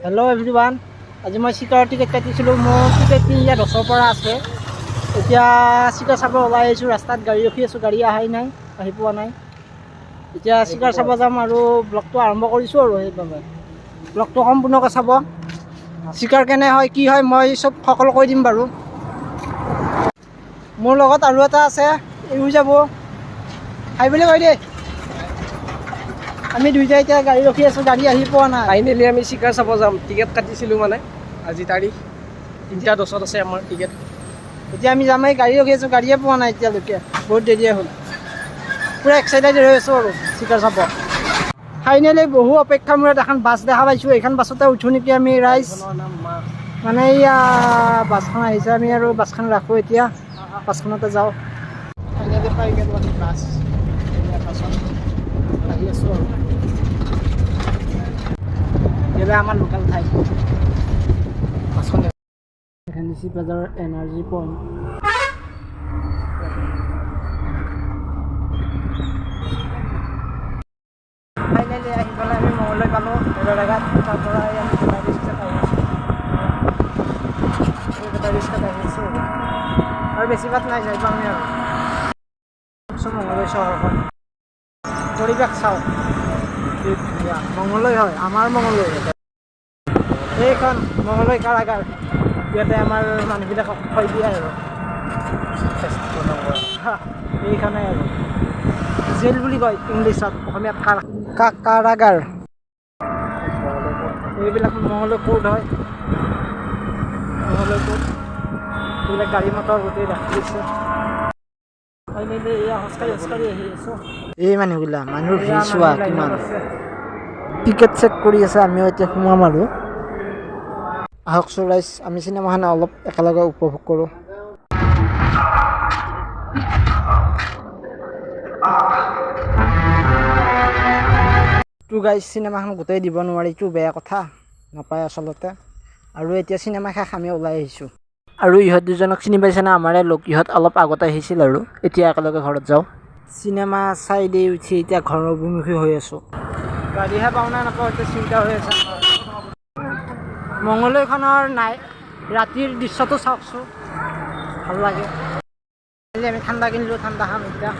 Hello' everyone, আজি মই চিকাৰৰ টিকেট কাটিছিলোঁ। মোৰ টিকেটখিনি ইয়াত 10ৰ পৰা আছে। এতিয়া চিকাৰ চাব ওলাই আহিছোঁ। ৰাস্তাত গাড়ী ৰখি আছোঁ, গাড়ী অহাই নাই, আহি পোৱা নাই। এতিয়া চিকাৰ চাব যাম আৰু ব্লগটো আৰম্ভ কৰিছোঁ আৰু সেইবাবে ব্লগটো সম্পূৰ্ণকৈ চাব। চিকাৰ কেনে হয়, কি হয়, মই চব সকলো কৈ দিম বাৰু। মোৰ লগত আৰু এটা আছে, এও যাব। হাই বুলি কৈ দেই। আমি দুইটাই এতিয়া গাড়ী ৰখি আছোঁ, গাড়ী আহি পোৱা নাই। ফাইনেলি আমি চিকাৰ চাব যাম। টিকেট কাটিছিলোঁ মানে আজি তাৰিখ 3:10 আছে আমাৰ টিকেট। এতিয়া আমি যাম, এই গাড়ী ৰখি আছোঁ, গাড়ীয়ে পোৱা নাই এতিয়ালৈকে, বহুত দেৰিয়ে হ'ল। পূৰা এক্সাইটেড হৈ আছোঁ আৰু চিকাৰ চাব। ফাইনেলি বহু অপেক্ষাৰ মূৰত এখন বাছ দেখা পাইছোঁ। এইখন বাছতে উঠোঁ নেকি আমি ৰাইজ। মানে এয়া বাছখন আহিছে, আমি আৰু বাছখন ৰাখোঁ এতিয়া, বাছখনতে যাওঁ। ফাইনেলি পাই গ'লোঁ আমি বাছ। বাছত আহি আছোঁ আৰু এইবাৰ আমাৰ লোকেল ঠাই বাছখন ফেঞ্চি বজাৰৰ এনাৰ্জি পইণ্ট। ফাইনেলি আহি পেলাই আমি মঙলদৈ পালোঁ, ৰেলৰ জেগাত। তাৰ পৰা আমি বেটাৰী ৰিক্সাত আহি আছোঁ। বেটাৰী ৰিক্সাত আহি আছোঁ আৰু বেছি বাট নাই, যাই পাম আৰু মঙলদৈ চহৰখন। পৰিৱেশ চাওঁ, মঙলদৈ হয়, আমাৰ মঙলদৈ। এইখন মঙলদৈ কাৰাগাৰ, ইয়াতে আমাৰ মানুহবিলাকক থৈ দিয়ে আৰু এইখনে আৰু জেল বুলি কয় ইংলিছত, অসমীয়াত কাৰাগাৰ। এইবিলাক মঙলদৈ কোৰ্ট হয়, মঙলদৈ কোৰ্ট। এইবিলাক গাড়ী মটৰ গোটেই ৰাখি দিছে। এয়া খোজকাঢ়ি আহি আছোঁ। এই মানুহৰ ভিৰ চোৱা কিমান, টিকেট চেক কৰি আছে। আমিও এতিয়া সোমাম আৰু আহকচোন ৰাইজ, আমি চিনেমাখন অলপ একেলগে উপভোগ কৰোঁ। গাইজ চিনেমাখন গোটেই দিব নোৱাৰিটো, বেয়া কথা, নাপায় আচলতে। আৰু এতিয়া চিনেমা শেষ, আমি ওলাই আহিছোঁ। আৰু ইহঁত দুজনক চিনি পাইছেনে? আমাৰে লোক। ইহঁত অলপ আগতে আহিছিল আৰু এতিয়া একেলগে ঘৰত যাওঁ। চিনেমা চাই দি উঠি এতিয়া ঘৰৰ অভিমুখী হৈ আছোঁ। গাড়ীহে পাওঁ নে নাপাওঁ এতিয়া চিন্তা হৈ আছে। মঙলদৈখনৰ ৰাতিৰ দৃশ্যটো চাওকচোন, ভাল লাগে। আমি ঠাণ্ডা কিনিলোঁ, ঠাণ্ডা খাম এতিয়া।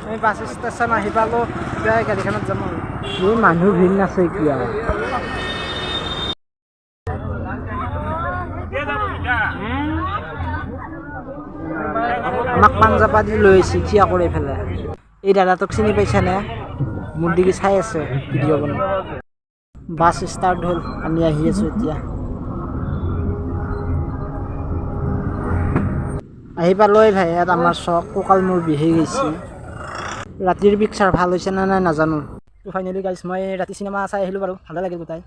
আমি বাছ ষ্টেচন আহি পালোঁ, এতিয়া গাড়ীখনত যাম আৰু এই মানুহ ভিৰ নাছে এতিয়া। আমাক পাঞ্জাবা দি লৈ আহিছে থিয়া কৰি পেলাই। এই দাদাটোক চিনি পাইছেনে? মোৰ দিকে চাই আছে ভিডিঅ' বনাই। বাছ ষ্টাৰ্ট হ'ল, আমি আহি আছোঁ এতিয়া। আহি পালোঁ এই ভাই, ইয়াত আমাৰ চক কঁকাল মোৰ বিষাই গৈছে। ৰাতিৰ পিকচাৰ ভাল হৈছে নে নাই নাজানো। ফাইনেলি গাইছ, মই ৰাতি চিনেমা চাই আহিলোঁ বাৰু, ভালে লাগিল গোটাই।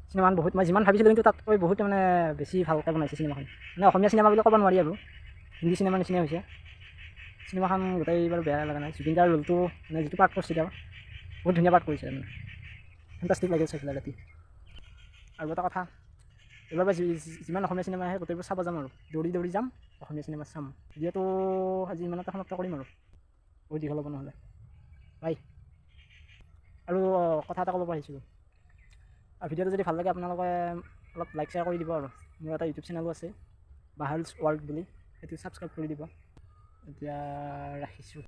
চিনেমাখন বহুত, মই যিমান ভাবিছিলোঁ কিন্তু তাতকৈ বহুত মানে বেছি ভালকৈ বনাইছে চিনেমাখন। মানে অসমীয়া চিনেমা বুলি ক'ব নোৱাৰি আৰু হিন্দী চিনেমাৰ নিচিনাই হৈছে। চিনেমাখন গোটেই বাৰু বেয়া লগা নাই। জুবিন দাৰ ৰোলটো মানে যিটো পাৰ্ট কৰিছে তেওঁ বহুত ধুনীয়া পাৰ্ট কৰিছে, মানে ফেণ্টাষ্টিক লাগিল চাই পেলাই ৰাতি। আৰু এটা কথা, এইবাৰ যিমান অসমীয়া চিনেমা আহে গোটেইবোৰ চাব যাম আৰু দৌৰি দৌৰি যাম, অসমীয়া চিনেমা চাম। যিহেতু আজি ইমানতে সমাপ্ত কৰিম আৰু বহুত দীঘল হ'ব নহ'লে। বাই। আৰু কথা এটা ক'ব পাৰিছিলোঁ, ভিডিঅ'টো যদি ভাল লাগে আপোনালোকে অলপ লাইক শ্বেয়াৰ কৰি দিব। আৰু মোৰ এটা ইউটিউব চেনেলো আছে, বাহালছ ৱৰ্ল্ড বুলি, সেইটো ছাবস্ক্ৰাইব কৰি দিব। এতিয়া ৰাখিছোঁ।